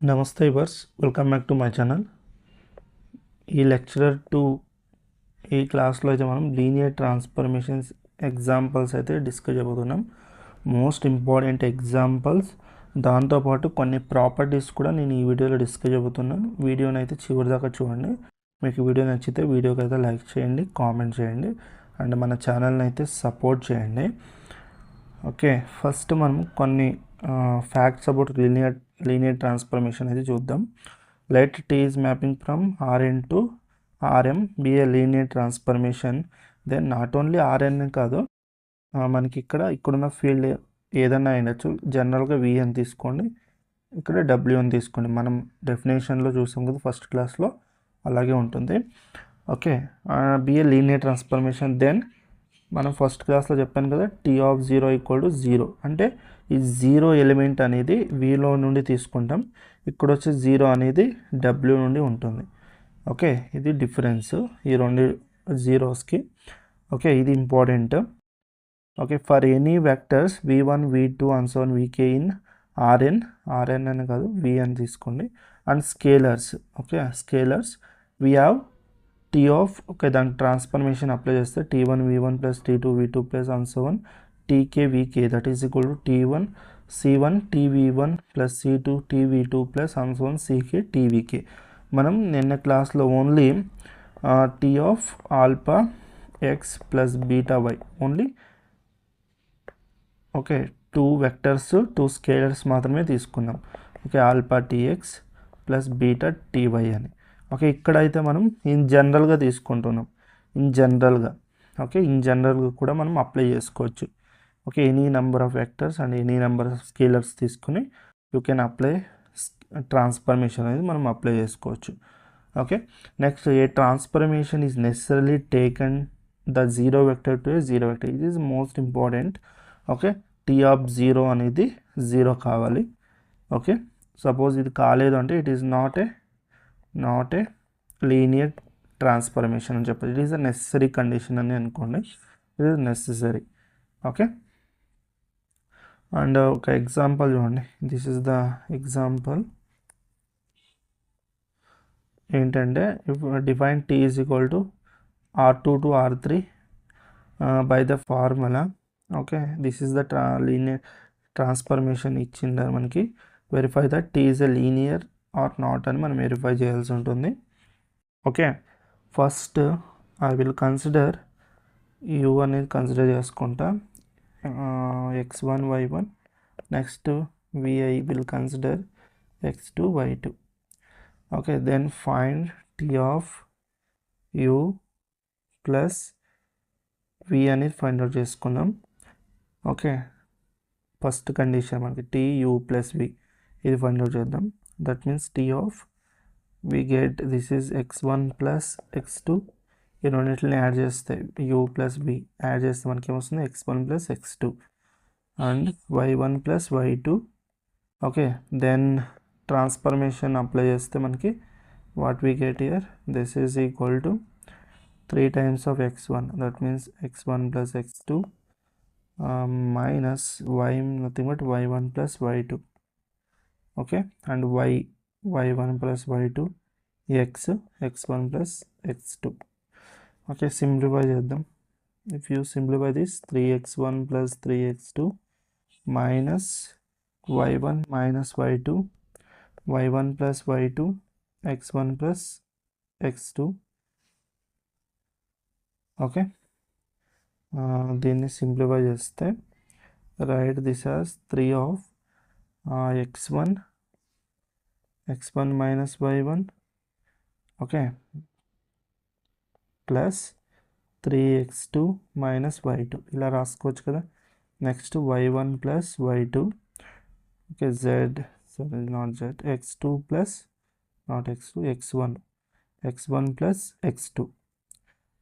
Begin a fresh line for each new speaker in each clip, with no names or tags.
నమస్తే వర్స్, welcome back to my channel. ఈ లెక్చరర్ 2 ఈ క్లాస్లో అయితే మనం లీనియర్ ట్రాన్స్ఫర్మేషన్స్ ఎగ్జాంపుల్స్ అయితే డిస్కస్ చేయబోతున్నాం. మోస్ట్ ఇంపార్టెంట్ ఎగ్జాంపుల్స్, దాంతోపాటు కొన్ని ప్రాపర్టీస్ కూడా నేను ఈ వీడియోలో డిస్కస్ చేయబోతున్నాను. వీడియోని అయితే చివరి దాకా చూడండి. మీకు వీడియో నచ్చితే వీడియోకి అయితే లైక్ చేయండి, కామెంట్ చేయండి అండ్ మన ఛానల్ని అయితే సపోర్ట్ చేయండి. ఓకే, ఫస్ట్ మనం కొన్ని ఫ్యాక్ట్స్ అబౌట్ లీనియర్ ట్రాన్స్ఫర్మేషన్ అయితే చూద్దాం. Let T is mapping from Rn to Rm be a linear transformation. Then not only Rn కాదు, మనకి ఇక్కడున్న ఫీల్డ్ ఏదైనా అయినచ్చు. జనరల్గా V అని తీసుకోండి, ఇక్కడ W అని తీసుకోండి. మనం డెఫినేషన్లో చూసాం కదా ఫస్ట్ క్లాస్లో, అలాగే ఉంటుంది. Okay, be a linear transformation. Then మనం ఫస్ట్ క్లాస్లో చెప్పాను కదా, T(0) = 0 అంటే ఈ 0 ఎలిమెంట్ అనేది Vలో నుండి తీసుకుంటాం, ఇక్కడ వచ్చే 0 అనేది W నుండి ఉంటుంది. ఓకే, ఇది డిఫరెన్స్ ఈ రెండు జీరోస్కి. ఓకే, ఇది important. Okay, for any vectors V1, V2 and so on Vk in Rn అని కాదు, V అని తీసుకోండి. And scalers, okay scalers we have T of, okay దానికి ట్రాన్స్ఫర్మేషన్ అప్లై చేస్తే T1 V1 plus T2 V2 plus and so on Tk Vk that is equal to T1 C1 TV1 plus C2 TV2 plus and so on Ck TVk. మనం నిన్న క్లాస్లో only T of alpha X plus beta Y only, okay 2 vectors 2 scalars మాత్రమే తీసుకున్నాం. Okay, alpha TX plus beta TY అని. Okay, ఇక్కడైతే మనం in జనరల్గా తీసుకుంటున్నాం, ఇన్ జనరల్గా. ఓకే, ఇన్ జనరల్గా కూడా మనం అప్లై చేసుకోవచ్చు. Okay, any number of vectors and any number of scalars తీసుకుని యూ కెన్ అప్లై ట్రాన్స్ఫర్మేషన్ అనేది మనం అప్లై చేసుకోవచ్చు. Okay, next a transformation is necessarily taken the 0 vector to a 0 vector. ఇది is most important. Okay, T(0) అనేది 0 కావాలి. Okay, suppose ఇది కాలేదు అంటే it is not a linear transformation అని చెప్పాలి. It is a necessary condition అని అనుకోండి, it is necessary. Okay, and ఒక ఎగ్జాంపుల్ చూడండి. This is the example. ఏంటంటే if define T is equal to R2 to R3 by the formula. Okay, this is the linear transformation ఇచ్చింది మనకి. Verify that T is a linear or not అని మనం verify చేయాల్సి ఉంటుంది. Okay, first I will consider U అనేది consider చేసుకుంటా, x1 y1. Next Vi will consider x2 y2. Okay, then find T of U plus V అనేది find out చేసుకుందాం. Okay, first condition మనకి TU plus V, ఇది find out చేద్దాం. That means T of we get this is x1 plus x2. ఈ రెండింటిని add చేస్తే U plus V add చేస్తే మనకి ఏమొస్తుంది, x1 plus x2 and y1 plus y2. Okay, then transformation apply చేస్తే మనకి what we get here, this is equal to 3 times of x1, that means x1 plus x2 minus y, nothing but y1 plus y2. Okay, and y1 plus y2 x1 plus x2. Okay, simplify చేద్దాం. If you simplify this, 3x1 plus 3x2 minus y1 minus y2, y1 plus y2 x1 plus x2. Okay, దీన్ని simplify చేస్తే right this as 3 of x1 minus y1, okay plus 3x2 minus y2 ఇలా రాసుకోవచ్చు కదా. Next y1 plus y2, okay not z, x2 plus not x2 x1 plus x2.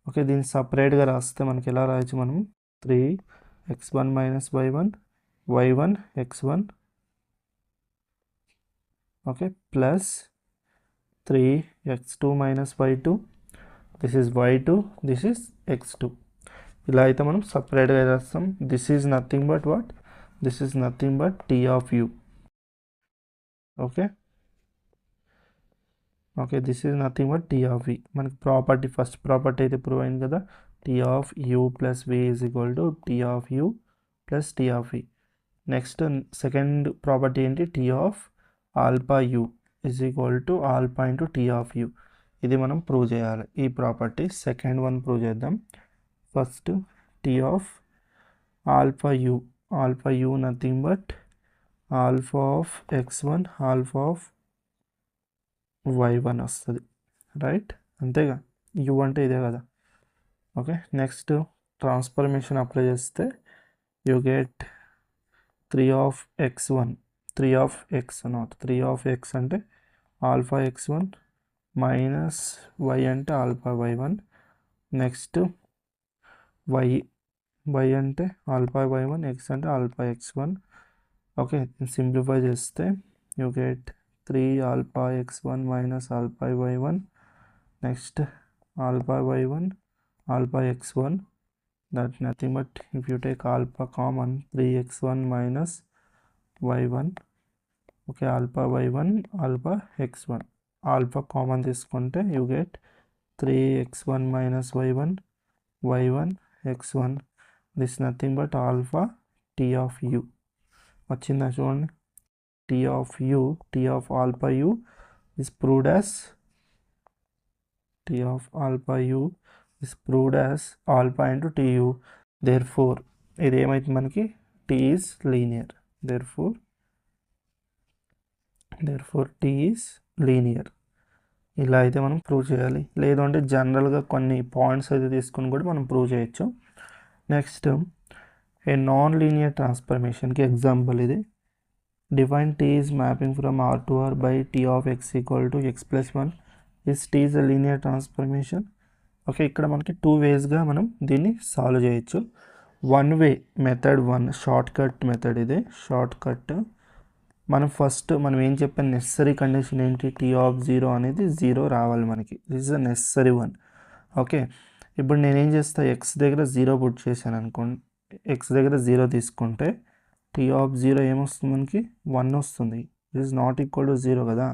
Okay, దీన్ని సపరేట్గా రాస్తే మనకి ఎలా రాయొచ్చు, మనం 3x1 minus y1 x1, okay plus 3x2 minus y2, this is y2, this is x2. ఇలా అయితే మనం సపరేట్గా రాస్తాం. This is nothing but what, this is nothing but T of U. Okay, okay, this is nothing but T of V. మనకి property first property అయితే prove అయింది కదా, T of U plus V is equal to T of U plus T of V. Next second property ఏంటి, T of alpha U is equal to alpha into T of U. ఇది మనం prove చేయాలి ఈ property. Second one prove చేద్దాం. First T of alpha you nothing but alpha of x1 alpha of y1 వస్తుంది, right? అంతేగా, you అంటే ఇదే కదా. ఓకే, నెక్స్ట్ ట్రాన్స్ఫర్మేషన్ అప్లై చేస్తే you get 3 of x1, 3 of x not 3 of x అంటే alpha x1 minus y అంటే alpha y1. Next y అంటే alpha y1, x అంటే ఆల్ఫా x1. ఓకే, సింప్లిఫై చేస్తే you get 3 alpha x1 minus alpha y1. Next alpha y1 alpha x1, that nothing but if you take alpha common 3x1 minus y1. okay, alpha y1 alpha x1 alpha common తీసుకుంటే you get 3x1 minus y1 y1 x1. this nothing but alpha t of u. వచ్చిందా చూడండి, t of u, t of alpha u is proved as t of alpha u is proved as alpha into tu. therefore ఇది ఏమైతే మనకి t is linear. therefore t is linear. ఇలా అయితే మనం prove చేయాలి. లేదు అంటే జనరల్గా కొన్ని పాయింట్స్ అయితే తీసుకుని కూడా మనం ప్రూవ్ చేయొచ్చు. నెక్స్ట్ ఏ నాన్ లీనియర్ ట్రాన్స్ఫర్మేషన్కి ఎగ్జాంపుల్ ఇది. Define t is mapping from r to r by t of x equal to x plus 1. is t is a linear transformation. Okay, ఇక్కడ మనకి టూ వేస్గా మనం దీన్ని సాల్వ్ చేయొచ్చు. One way method, short cut method. ఇది short cut. మనం ఏం చెప్పాను, necessary condition ఏంటి, టీ ఆఫ్ 0 అనేది 0 రావాలి మనకి. This is a necessary one. Okay, ఇప్పుడు నేనేం చేస్తా, ఎక్స్ దగ్గర 0 పుట్ చేశాను అనుకోండి, ఎక్స్ దగ్గర 0 తీసుకుంటే టీ ఆఫ్ 0 ఏమొస్తుంది మనకి, 1 వస్తుంది. It is not equal to 0 కదా.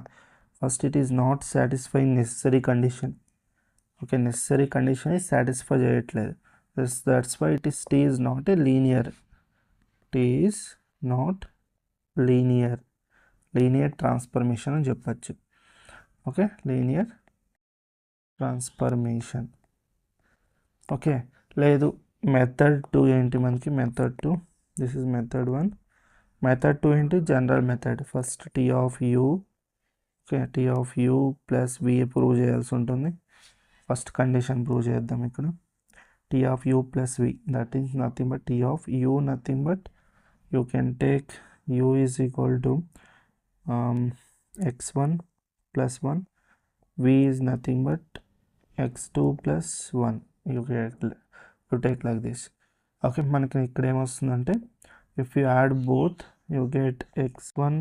First it is not satisfying necessary condition. Okay, necessary condition satisfy చేయట్లేదు. That's why T is not a linear. T is not linear transformation అని చెప్పచ్చు. Okay, linear transformation. Okay, లేదు method 2 ఏంటి మనకి, method 2, this is method 1. Method 2 ఏంటి, general method. First T of U, okay, T of U plus V prove చేయాల్సి ఉంటుంది. First condition prove చేద్దాం ఇక్కడ. T of U plus V, that is nothing but T of U nothing but you can take U is equal to x1 plus 1, v is nothing but x2 plus 1. you take like this. Okay, మనకి ఇక్కడ ఏమొస్తుందంటే if you add both you get x1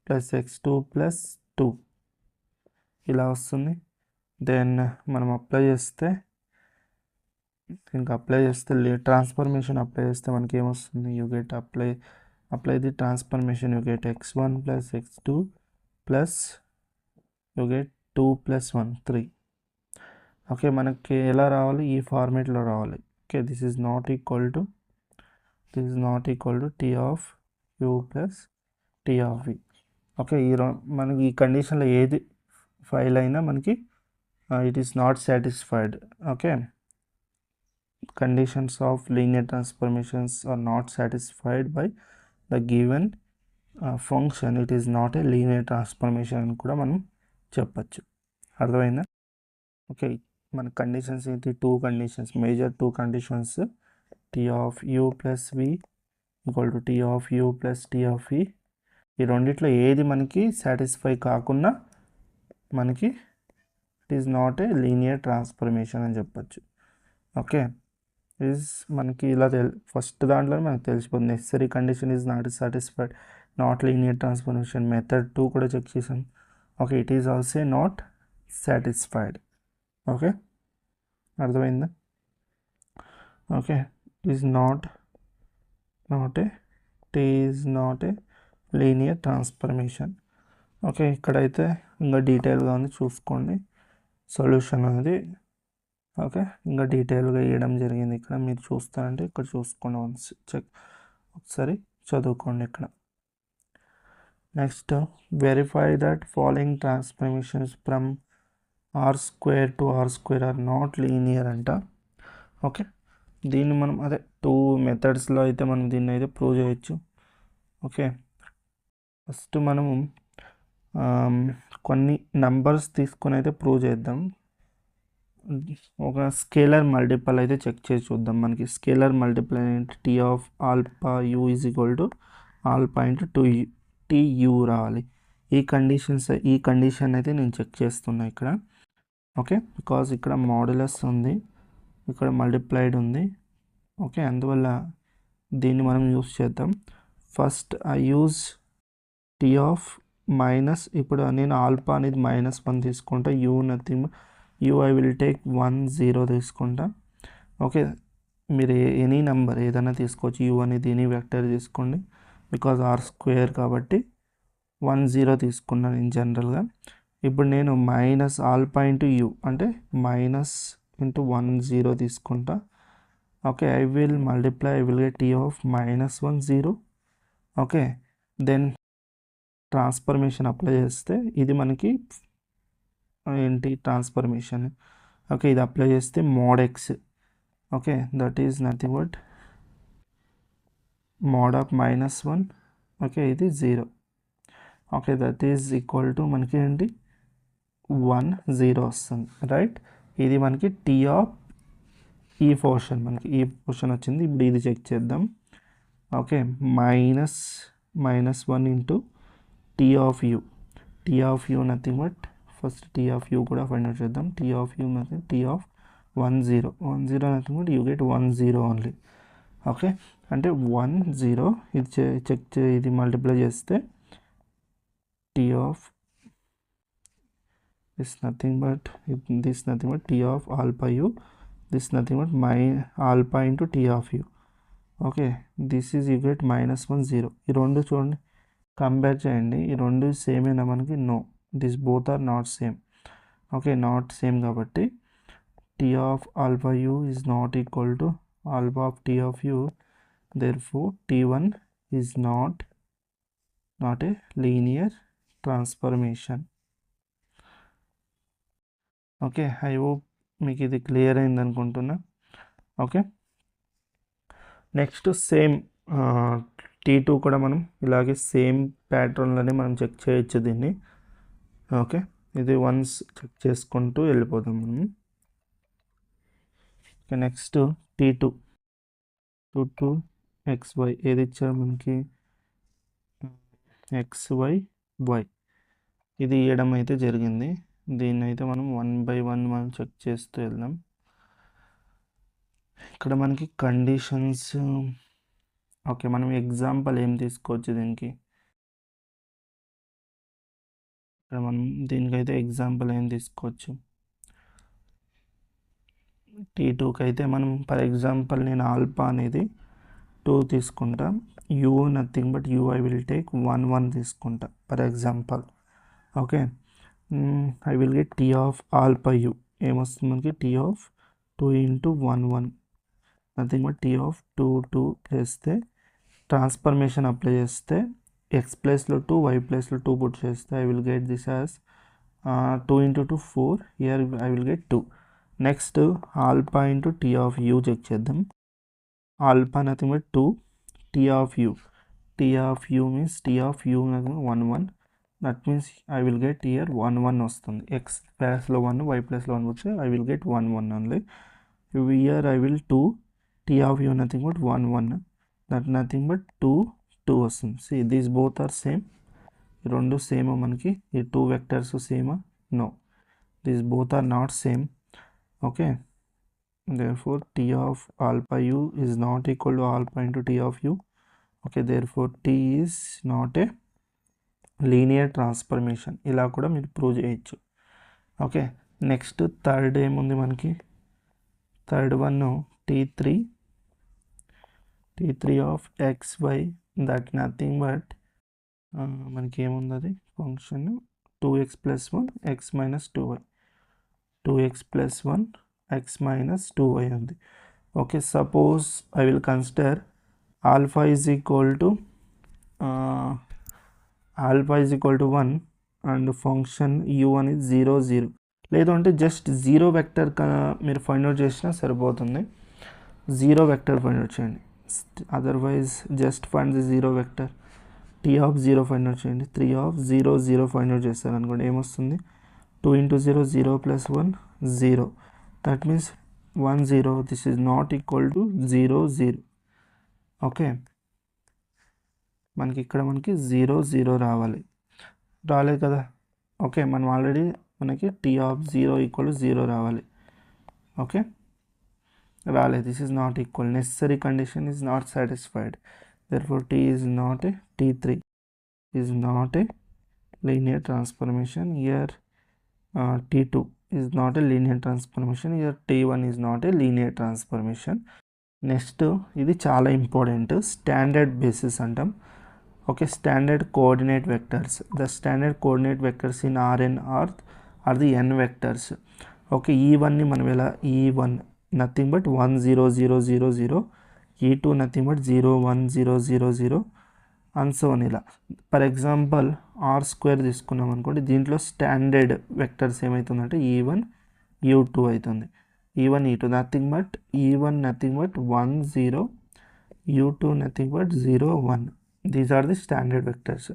plus x2 plus 2 ఇలా వస్తుంది. Then మనం apply చేస్తే transformation apply చేస్తే మనకి ఏమొస్తుంది, you get apply the transformation, you get x1 plus x2 plus you get 2 plus 1 3. Okay, మనకి ఎలా రావాలి, ఈ ఫార్మేట్లో రావాలి. Okay, this is not equal to T of U plus T of V. Okay, మనకి ఈ కండిషన్లో ఏది ఫైల్ అయినా మనకి it is not satisfied. Okay, conditions of linear transformations are not satisfied by the given function. it is not a linear transformation అని కూడా మనం చెప్పచ్చు. అర్థమైందా? ఓకే, మన కండిషన్స్ ఏంటి, major two conditions, T of U plus V equal to T of U plus T of V. ఈ రెండిట్లో ఏది మనకి సాటిస్ఫై కాకుండా మనకి it is not a linear transformation అని చెప్పచ్చు. ఓకే, మనకి ఇలా ఫస్ట్ దాంట్లో మనకు తెలిసిపోతుంది, necessary condition is not satisfied, not linear transformation. Method 2 కూడా చెక్ చేసాం. Okay, it is also not satisfied. Okay, అర్థమైందా? Okay, is not a linear transformation. Okay, ఇక్కడైతే ఇంకా డీటెయిల్గా ఉంది చూసుకోండి సొల్యూషన్ అనేది. ఓకే, ఇంకా డీటెయిల్గా వేయడం జరిగింది ఇక్కడ. మీరు చూస్తారంటే ఇక్కడ చూసుకోండి, ఒకసారి చదువుకోండి ఇక్కడ. Next, verify that following transformations from r² to r² are not linear అంట. ఓకే, దీన్ని మనం అదే 2 మెథడ్స్లో అయితే మనం దీన్ని అయితే ప్రూవ్ చేయొచ్చు. ఓకే, ఫస్ట్ మనము కొన్ని నంబర్స్ తీసుకొని అయితే ప్రూవ్ చేద్దాం. ఒక స్కేలర్ మల్టిపుల్ అయితే చెక్ చేసి చూద్దాం. మనకి స్కేలర్ మల్టిపుల్ ఏంటి, T of alpha U is equal to alpha into 2tu రావాలి. ఈ కండిషన్ అయితే నేను చెక్ చేస్తున్నా ఇక్కడ. ఓకే, బికాజ్ ఇక్కడ మాడ్యులస్ ఉంది, ఇక్కడ మల్టిప్లైడ్ ఉంది. ఓకే, అందువల్ల దీన్ని మనం యూస్ చేద్దాం. First I use T of minus, ఇప్పుడు నేను ఆల్ఫా అనేది -1 తీసుకుంటా, నథింగ్ ఐ విల్ టేక్ 1 0 తీసుకుంటా. ఓకే, మీరు ఎనీ నెంబర్ ఏదైనా తీసుకోవచ్చు, యూ అనేది ఎనీ వెక్టర్ తీసుకోండి, బికాజ్ r² కాబట్టి 1 0 తీసుకున్నాను నేను జనరల్గా. ఇప్పుడు నేను మైనస్ ఆల్ఫా ఇంటూ యూ అంటే -1 0 తీసుకుంటా. Okay, I will get t of -1 0. Okay, then transformation apply చేస్తే ఇది మనకి ఏంటి ట్రాన్స్ఫర్మేషన్. ఓకే, ఇది అప్లై చేస్తే mod x. Okay, that is nothing but mod of -1. Okay, ఇది 0. Okay, that is equal to మనకి ఏంటి 1 0 వస్తుంది, రైట్. ఇది మనకి టీ ఆఫ్ ఈ పోర్షన్ వచ్చింది. ఇప్పుడు ఇది చెక్ చేద్దాం. Okay, -1 into T of U nothing but first T of U కూడా ఫైండ్ అవుట్ చేద్దాం. T of U nothing, T of 1 0 nothing but you get 1 0 only. Okay, అంటే 1 0 ఇది ఇది మల్టిప్లై చేస్తే T of nothing but t of alpha u, this nothing but alpha into t of u. Okay, this is you get -1 0. ఈ రెండు చూడండి, compare చేయండి, ఈ రెండు సేమ్ అయినా మనకి no, this both are not same. Okay, not same కాబట్టి t of alpha u is not equal to alpha of t of u, therefore t1 is not a linear transformation. Okay, I hope మీకు ఇది clear అయింది అనుకుంటున్నా. Okay, next same T2 కూడా మనం ఇలాగే same ప్యాటర్న్లోనే మనం check చేయొచ్చు దీన్ని. ఓకే, ఇది వన్స్ చెక్ చేసుకుంటూ వెళ్ళిపోతాం మనం. ఓకే, నెక్స్ట్ T2 xy ఏది ఇచ్చారు మనకి, xy ఇది ఇవ్వడం అయితే జరిగింది. దీన్ని అయితే మనం 1 by 1 మనం చెక్ చేస్తూ వెళ్దాం. ఇక్కడ మనకి కండిషన్స్. ఓకే, మనం ఎగ్జాంపుల్ ఏం తీసుకోవచ్చు దీనికి, ఇక్కడ మనం దీనికైతే ఎగ్జాంపుల్ ఏం తీసుకోవచ్చు, T2కి అయితే మనం ఫర్ ఎగ్జాంపుల్ నేను ఆల్ఫా అనేది 2 తీసుకుంటా, U nothing but U I will take 1 1 తీసుకుంటా for example. Okay, I will get T of alpha U ఏమొస్తుంది మనకి, T of 2 into 1 1 nothing but T of 2 2 చేస్తే ట్రాన్స్ఫర్మేషన్ అప్లై చేస్తే ఎక్స్ ప్లేస్లో 2 వై ప్లేస్లో 2 పుట్ చేస్తే I will get this as 2 into 2 4, here I will get 2. Next alpha into T of U check చేద్దాం. Alpha nothing but 2, T of U means T of U nothing 1 1, that means I will get here 1 1 వస్తుంది. X ప్లేస్లో 1 why ప్లేస్లో 1 వస్తే I will get 1 1 only. Here I will 2, T of U nothing but 1 1, that nothing but 2 2 వస్తుంది. See these both are same, ఈ రెండు same మనకి, ఈ 2 vectors సేమా, no, these both are not same. Okay, therefore t of alpha u is not equal to alpha into t of u. Okay, therefore t is not a linear transformation. ఇలా కూడా మీరు prove చేయొచ్చు. Okay, next third ఏముంది మనకి, third one t3 of xy, that nothing but మనకి ఏముంది అది function 2x plus 1 x minus 2y, 2x plus 1 x minus 2y ఉంది. Okay, suppose I will consider alpha is equal to 1 and function u1 is 0 0. లేదు అంటే just zero vector మీరు find out చేసినా సరిపోతుంది. Zero vector find out చేయండి, otherwise just find the zero vector. t of 0 find out చేయండి, 3 of 0 0 find out చేస్తారు అనుకోండి, ఏమొస్తుంది 2 into 0 0 plus 1 0, that means 1 0, this is not equal to 0 0. Okay, మనకి ఇక్కడ మనకి 0 0 రాలేదు కదా. ఓకే, మనం ఆల్రెడీ మనకి t ఆఫ్ 0 ఈక్వల్ టు 0 రావాలి. ఓకే, రాలేదు, this is not equal, necessary condition is not satisfied, therefore t is not a t3 is not a linear transformation. Here t2 is not a linear transformation, here t1 is not a linear transformation. Next ఇది చాలా important, standard basis అంటాం. Okay, standard coordinate vectors, the standard coordinate vectors in Rn are the n vectors. Okay, e1ని మనం ఎలా, e1 nothing but 1 0 0 0 0, e2 nothing but 0 1 0 0 0 and so ఇలా. For example r² తీసుకున్నాం అనుకోండి, దీంట్లో స్టాండర్డ్ వెక్టర్స్ ఏమవుతుందంటే e1 u2 అవుతుంది, e1 e2 nothing but e1 nothing but 1 0, u2 nothing but 0 1, these are the standard vectors.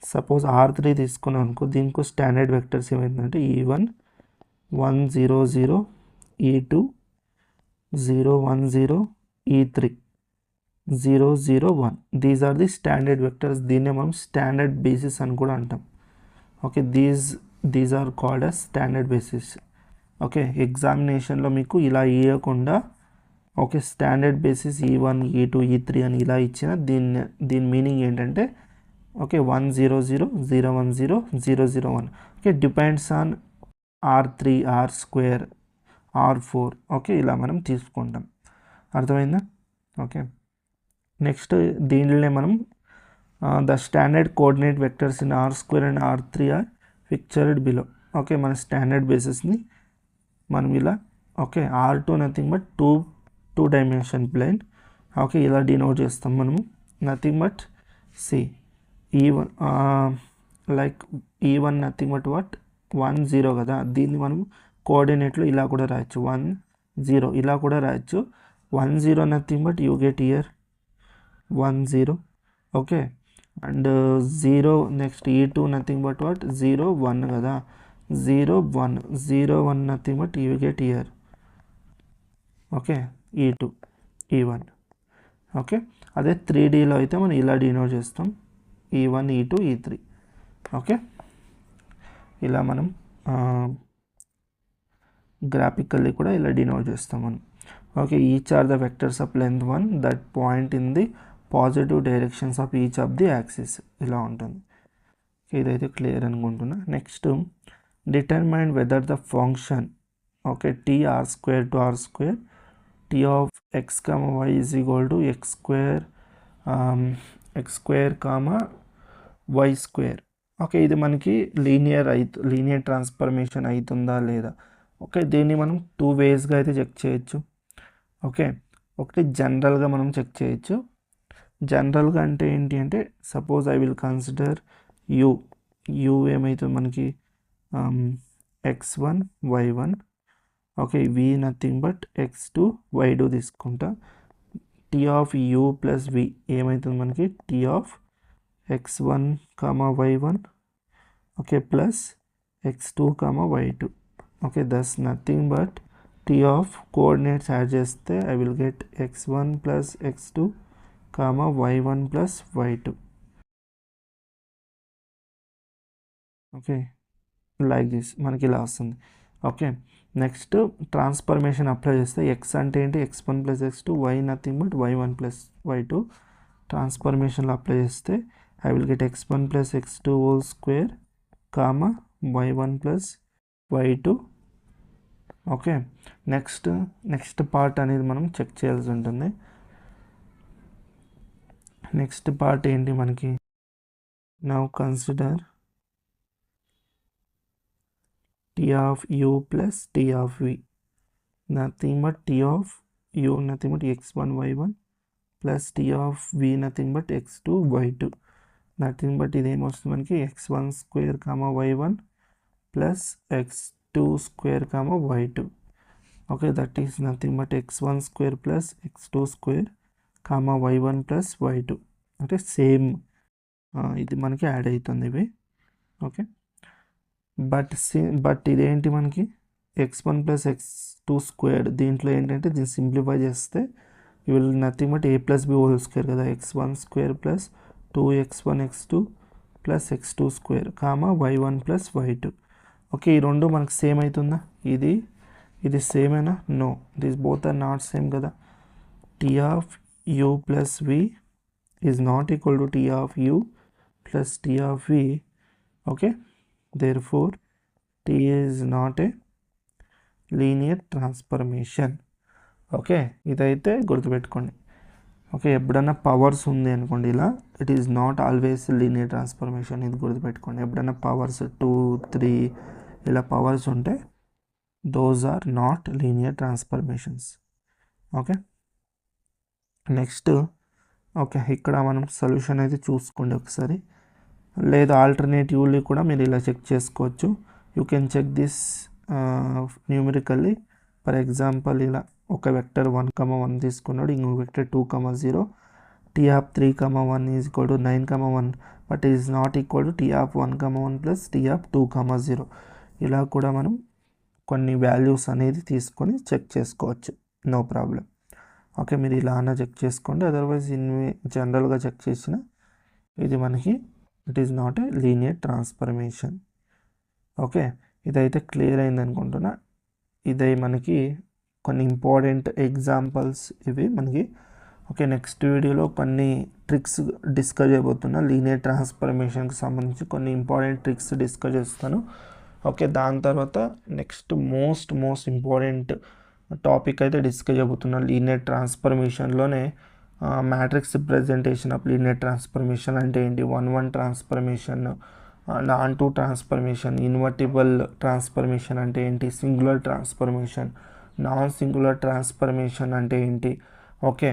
Suppose r3 తీసుకున్నాం అనుకో, దీనికి standard vectors ఏమవుతుందంటే e1 1 0 0, e2 0 1 0, e3 0 0 1, these are the standard vectors. దీన్నే మనం standard basis అని కూడా అంటాం. Okay, these are called as standard basis. Okay, ఎగ్జామినేషన్లో మీకు ఇలా ఇవ్వకుండా okay standard basis e1 e2 e3 అని ఇలా ఇచ్చిన దీని మీనింగ్ ఏంటంటే okay 1 0 0 0 1 0 0 0 1. Okay, depends on r3 r² r4. Okay, ఇలా మనం తీసుకుంటాం, అర్థమైందా. ఓకే, నెక్స్ట్ దీనిలోనే మనం the standard coordinate vectors in r² and r3 are pictured below. Okay, మన స్టాండర్డ్ బేసిస్ని మనం ఇలా okay r2 nothing but two dimension plane. Okay, ఇలా డినోట్ చేస్తాం మనము, nothing but see e1 like e1 nothing but what 1 0 కదా, దీన్ని మనం కోఆర్డినేట్లో ఇలా కూడా రాయొచ్చు, 1 0 ఇలా కూడా రాయొచ్చు. 1 0 nothing but you get year 1 0. Okay, and 0 next e2 nothing but what 0 1 కదా, 0 1 0 1 nothing but you get year okay e2 e1. Okay, అదే 3Dలో అయితే మనం ఇలా డినోట్ చేస్తాం e1 e2 e3. ఓకే, ఇలా మనం గ్రాఫికల్లీ కూడా ఇలా డినోట్ చేస్తాం మనం. Okay, each are the vectors of length 1 that point in the positive directions of each of the axis, ఇలా ఉంటుంది. ఇదైతే క్లియర్ అనుకుంటున్నా. Next determine whether the function okay t r² to r² t of x comma y is equal to x square comma y square. Okay, ఇది మనకి linear transformation అవుతుందా లేదా. Okay, దీన్ని మనం 2 వేస్గా అయితే చెక్ చేయొచ్చు. ఓకే, ఒకటి జనరల్గా మనం చెక్ చేయొచ్చు. జనరల్గా అంటే ఏంటి అంటే suppose I will consider you ఏమవుతుంది మనకి x1 y1. Okay, v nothing but x2 y2 తీసుకుంటా. t of u plus v ఏమవుతుంది మనకి t of x1 comma y1 okay plus x2 comma y2. Okay, thus nothing but t of coordinates add చేస్తే I will get x1 plus x2 comma y1 plus y2. Okay, like this మనకి ఇలా వస్తుంది. Okay, next transformation apply చేస్తే x అంటే ఏంటి x1 plus x2, y nothing but y1 plus y2. ట్రాన్స్ఫర్మేషన్లో apply చేస్తే I will get x1 plus x2 whole square comma y1 plus y2. Okay, next part అనేది మనం చెక్ చేయాల్సి ఉంటుంది. Next part ఏంటి మనకి, now consider t of u plus t of v, nothing but t of u nothing but x1 y1 plus t of v nothing but x2 y2, nothing but ఇదేమొస్తుంది మనకి x1 square comma y1 plus x2 square comma y2. Okay, that is nothing but x1 square plus x2 square comma y1 plus y2, అంటే same ఇది మనకి add అవుతుంది ఇవి. Okay, but ఇదేంటి మనకి x1 plus x2 square, దీంట్లో ఏంటంటే దీన్ని సింప్లిఫై చేస్తే you will nothing but a plus b whole square కదా, x1 square plus 2x1 x2 plus x2 square comma y1 plus y2. Okay, ఈ రెండు మనకు సేమ్ అవుతుందా? ఇది సేమేనా? No, this both are not same కదా. t of u plus v is not equal to t of u plus t of v. Okay, therefore t is not a linear transformation. Okay, ఇదైతే గుర్తుపెట్టుకోండి. ఓకే, ఎప్పుడన్నా powers ఉంది అనుకోండి ఇలా, it is not always linear transformation, ఇది గుర్తుపెట్టుకోండి. ఎప్పుడన్నా పవర్స్ 2, 3 ఇలా పవర్స్ ఉంటే those are not linear transformations. Okay, next okay, ఇక్కడ మనం సొల్యూషన్ అయితే చూసుకోండి ఒకసారి, లేదా ఆల్టర్నేటివ్లీ కూడా మీరు ఇలా చెక్ చేసుకోవచ్చు. You can check this numerically. For example ఇలా ఒక వెక్టర్ 1,1 తీసుకున్నాడు, ఇంకొక vector 2,0. t of 3,1 is equal to 9,1, but is not equal to t of 1,1 plus t of 2,0. ఇలా కూడా మనం కొన్ని వాల్యూస్ అనేది తీసుకొని చెక్ చేసుకోవచ్చు, నో ప్రాబ్లం. ఓకే, మీరు ఇలా అన్న చెక్ చేసుకోండి, అదర్వైజ్ జనరల్గా చెక్ చేసిన ఇది మనకి it is not a linear transformation. Okay, ఇదైతే క్లియర్ అయింది అనుకుంటున్నా. ఇదే మనకి కొన్ని ఇంపార్టెంట్ ఎగ్జాంపుల్స్ ఇవి మనకి. ఓకే, నెక్స్ట్ వీడియోలో కొన్ని ట్రిక్స్ డిస్కస్ చేయబోతున్నా, లీనియర్ ట్రాన్స్ఫర్మేషన్కి సంబంధించి కొన్ని ఇంపార్టెంట్ ట్రిక్స్ డిస్కస్ చేస్తాను. ఓకే, దాని తర్వాత నెక్స్ట్ మోస్ట్ ఇంపార్టెంట్ టాపిక్ అయితే డిస్కస్ చేయబోతున్నా లీనియర్ ట్రాన్స్ఫర్మేషన్లోనే. Matrix representation of linear transformation అంటే ఏంటి, 1-1 ట్రాన్స్ఫర్మేషన్, నాన్-2 ట్రాన్స్ఫర్మేషన్, ఇన్వర్టిబుల్ ట్రాన్స్ఫర్మేషన్ అంటే ఏంటి, singular transformation, non singular transformation అంటే ఏంటి, ఓకే,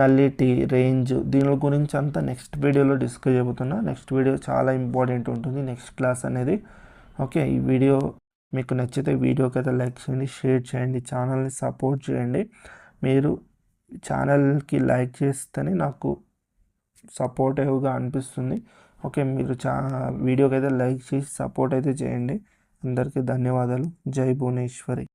నల్లిటీ, రేంజ్, దీని గురించి అంతా నెక్స్ట్ వీడియోలో డిస్కస్ చేయబోతున్నా. నెక్స్ట్ వీడియో చాలా ఇంపార్టెంట్ ఉంటుంది, నెక్స్ట్ క్లాస్ అనేది. ఓకే, ఈ వీడియో మీకు నచ్చితే వీడియోకి అయితే లైక్ చేయండి, షేర్ చేయండి, ఛానల్ని సపోర్ట్ చేయండి. మీరు ఛానల్కి లైక్ చేస్తేనే నాకు సపోర్టివ్గా అనిపిస్తుంది. ఓకే, మీరు వీడియోకి అయితే లైక్ చేసి సపోర్ట్ అయితే చేయండి. అందరికీ ధన్యవాదాలు. జై భువనేశ్వరి.